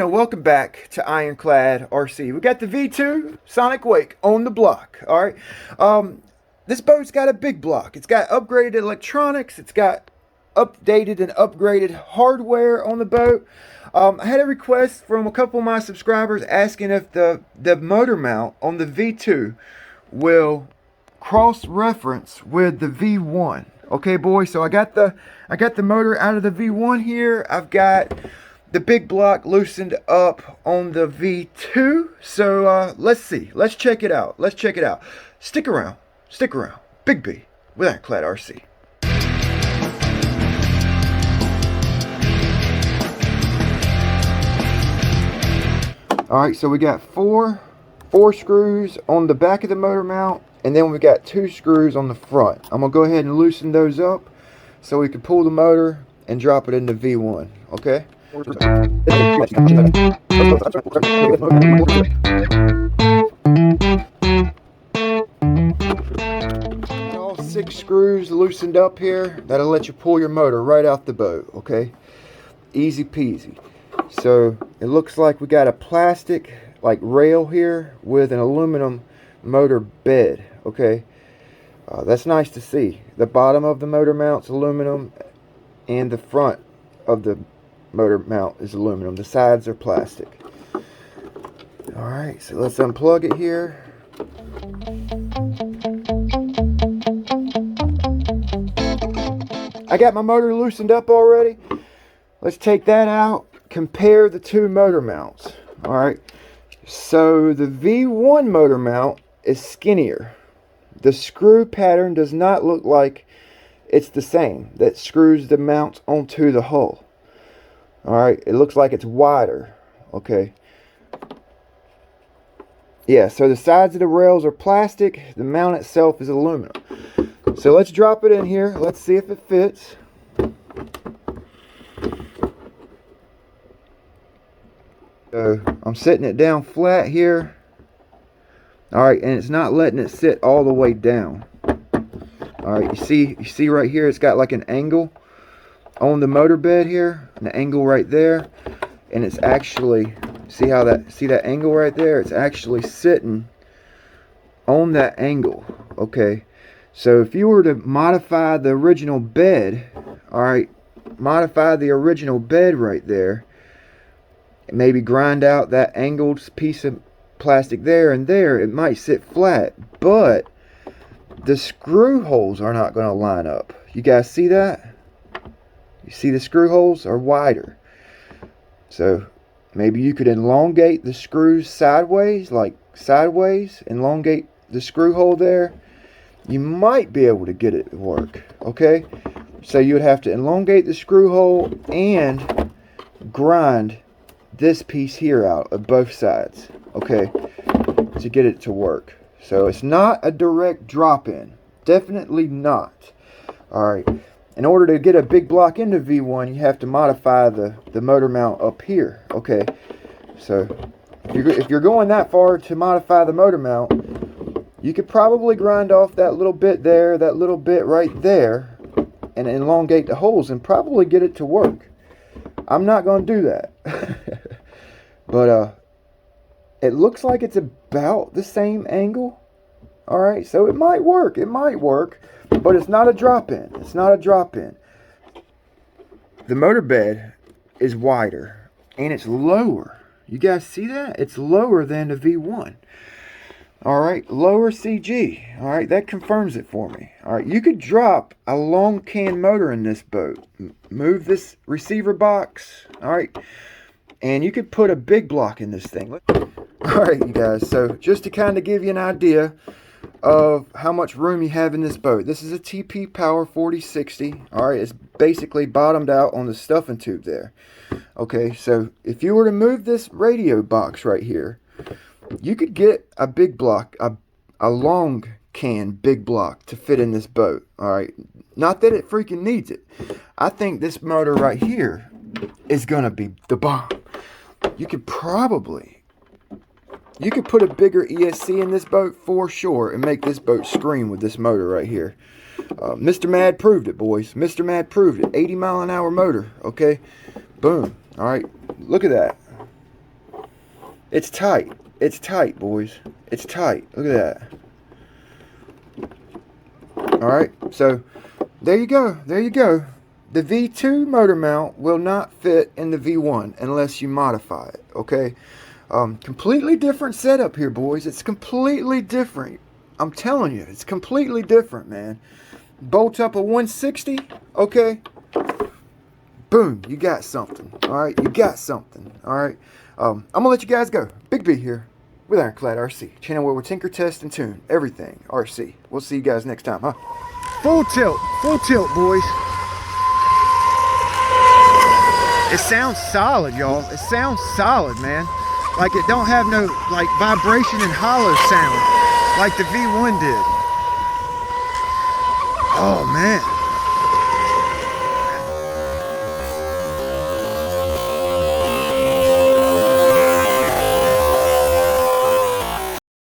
Welcome back to Ironclad RC. We got the V2 Sonicwake on the block. All right. This boat's got a big block. It's got upgraded electronics. It's got updated and upgraded hardware on the boat. I had a request from a couple of my subscribers asking if the motor mount on the V2 will cross-reference with the V1. Okay, boys. So I got the motor out of the V1 here. I've got the big block loosened up on the V2. So let's see. Let's check it out. Stick around. Big B with Ironclad RC. Alright, so we got four screws on the back of the motor mount, and then we got 2 screws on the front. I'm going to go ahead and loosen those up so we can pull the motor and drop it into V1. Okay? All 6 screws loosened up here. That'll let you pull your motor right out the boat. Okay? Easy peasy. So it looks like we got a plastic like rail here with an aluminum motor bed. Okay, that's nice to see. The bottom of the motor mount's aluminum and the front of the motor mount is aluminum. The sides are plastic. Alright, so let's unplug it here. I got my motor loosened up already. Let's take that out. Compare the 2 motor mounts. Alright, so the V1 motor mount is skinnier. The screw pattern does not look like it's the same that screws the mounts onto the hull. Alright, it looks like it's wider. Okay. Yeah, so the sides of the rails are plastic. The mount itself is aluminum. So let's drop it in here. Let's see if it fits. So I'm setting it down flat here. Alright, and it's not letting it sit all the way down. Alright, you see right here, it's got like an angle on the motor bed here, an angle right there, and it's actually, see that angle right there? It's actually sitting on that angle. Okay, so if you were to modify the original bed, alright, modify the original bed right there, maybe grind out that angled piece of plastic there and there, it might sit flat, but the screw holes are not going to line up. You guys see that? You see the screw holes are wider. So maybe you could elongate the screws sideways, elongate the screw hole there. You might be able to get it to work. Okay, so you would have to elongate the screw hole and grind this piece here out of both sides, okay, to get it to work. So it's not a direct drop-in, definitely not. Alright, in order to get a big block into V1, you have to modify the motor mount up here. Okay, so if you're going that far to modify the motor mount, you could probably grind off that little bit there, that little bit right there, and elongate the holes and probably get it to work. I'm not going to do that. But it looks like it's about the same angle. Alright, so it might work, but it's not a drop-in. The motor bed is wider and it's lower. You guys see that? It's lower than the V1. Alright, lower CG. Alright, that confirms it for me. Alright, you could drop a long can motor in this boat. Move this receiver box. Alright, and you could put a big block in this thing. Alright, you guys, so just to kind of give you an idea of how much room you have in this boat. This is a TP Power 4060. Alright, it's basically bottomed out on the stuffing tube there. Okay, so if you were to move this radio box right here, you could get a big block, a long can big block to fit in this boat. Alright, not that it freaking needs it. I think this motor right here is gonna be the bomb. You could put a bigger ESC in this boat for sure and make this boat scream with this motor right here. Mr. Mad proved it, boys. Mr. Mad proved it. 80 mile an hour motor. Okay, boom. All right, look at that. It's tight. It's tight, boys. It's tight. Look at that. Alright, so there you go. There you go. The V2 motor mount will not fit in the V1 unless you modify it, okay? Completely different setup here, boys. It's completely different. I'm telling you, it's completely different, man. Bolt up a 160, okay? Boom, you got something, all right? You got something, all right? I'm going to let you guys go. Big B here with Ironclad RC, channel where we tinker, test, and tune everything RC. We'll see you guys next time, huh? Full tilt, boys. It sounds solid, y'all. It sounds solid, man. Like it don't have no like vibration and hollow sound like the V1 did. Oh man.